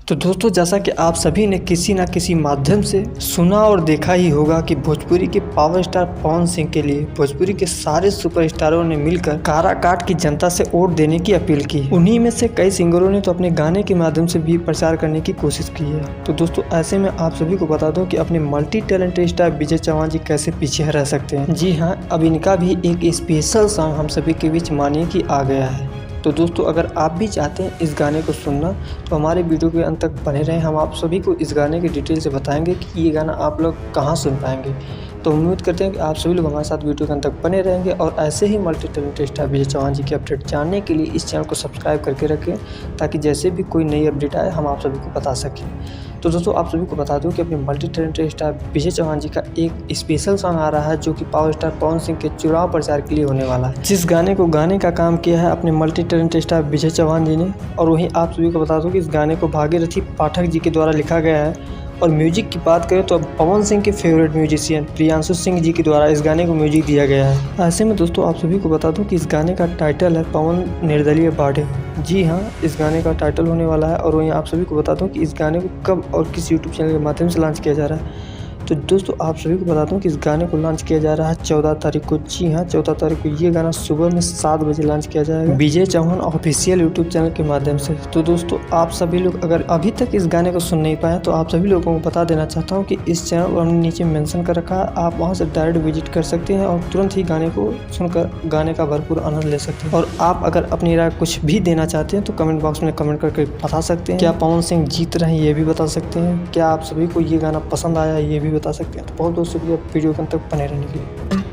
तो दोस्तों, जैसा कि आप सभी ने किसी ना किसी माध्यम से सुना और देखा ही होगा कि भोजपुरी के पावर स्टार पवन सिंह के लिए भोजपुरी के सारे सुपरस्टारों ने मिलकर काराकाट की जनता से वोट देने की अपील की। उन्हीं में से कई सिंगरों ने तो अपने गाने के माध्यम से भी प्रचार करने की कोशिश की है। तो दोस्तों, ऐसे में आप सभी को बता दो कि अपने मल्टी टैलेंटेड स्टार विजय चौहान जी कैसे पीछे रह सकते हैं। जी हाँ, अब इनका भी एक स्पेशल सॉन्ग हम सभी के बीच मानिए कि आ गया है। तो दोस्तों, अगर आप भी चाहते हैं इस गाने को सुनना तो हमारे वीडियो के अंत तक बने रहें। हम आप सभी को इस गाने की डिटेल से बताएंगे कि ये गाना आप लोग कहां सुन पाएंगे। तो उम्मीद करते हैं कि आप सभी लोग हमारे साथ वीडियो के अंत तक बने रहेंगे और ऐसे ही मल्टी टैलेंटेड स्टार विजय चौहान जी की अपडेट जानने के लिए इस चैनल को सब्सक्राइब करके रखें, ताकि जैसे भी कोई नई अपडेट आए हम आप सभी को बता सकें। तो दोस्तों, आप सभी को बता दूं कि अपने मल्टी टैलेंटेड स्टार विजय चौहान जी का एक स्पेशल सॉन्ग आ रहा है, जो कि पावर स्टार पवन सिंह के चुनाव प्रचार के लिए होने वाला है। जिस गाने को गाने का काम किया है अपने मल्टी टैलेंटेड स्टार विजय चौहान जी ने। और वहीं आप सभी को बता दूं कि इस गाने को भागीरथी पाठक जी के द्वारा लिखा गया है। और म्यूजिक की बात करें तो अब पवन सिंह के फेवरेट म्यूजिशियन प्रियांशु सिंह जी के द्वारा इस गाने को म्यूजिक दिया गया है। ऐसे में दोस्तों, आप सभी को बता दूं कि इस गाने का टाइटल है पवन निर्दलीय बाढ़े। जी हाँ, इस गाने का टाइटल होने वाला है। और वहीं आप सभी को बता दूं कि इस गाने को कब और किस यूट्यूब चैनल के माध्यम से लॉन्च किया जा रहा है। तो दोस्तों, आप सभी को बता दूं कि इस गाने को लॉन्च किया जा रहा है 14 तारीख को। जी हाँ, 14 तारीख को ये गाना सुबह में 7 बजे लॉन्च किया जाएगा विजय चौहान ऑफिशियल यूट्यूब चैनल के माध्यम से। तो दोस्तों, आप सभी लोग अगर अभी तक इस गाने को सुन नहीं पाए तो आप सभी लोगों को बता देना चाहता हूँ कि इस चैनल को हमने नीचे मेंशन कर रखा है। आप वहाँ से डायरेक्ट विजिट कर सकते हैं और तुरंत ही गाने को सुनकर गाने का भरपूर आनंद ले सकते हैं। और आप अगर अपनी राय कुछ भी देना चाहते हैं तो कमेंट बॉक्स में कमेंट करके बता सकते हैं। क्या पवन सिंह जीत रहे हैं ये भी बता सकते हैं। क्या आप सभी को ये गाना पसंद आया ये भी बता सकते हैं। तो बहुत शुक्रिया वीडियो के अंत तक बने रहने के लिए।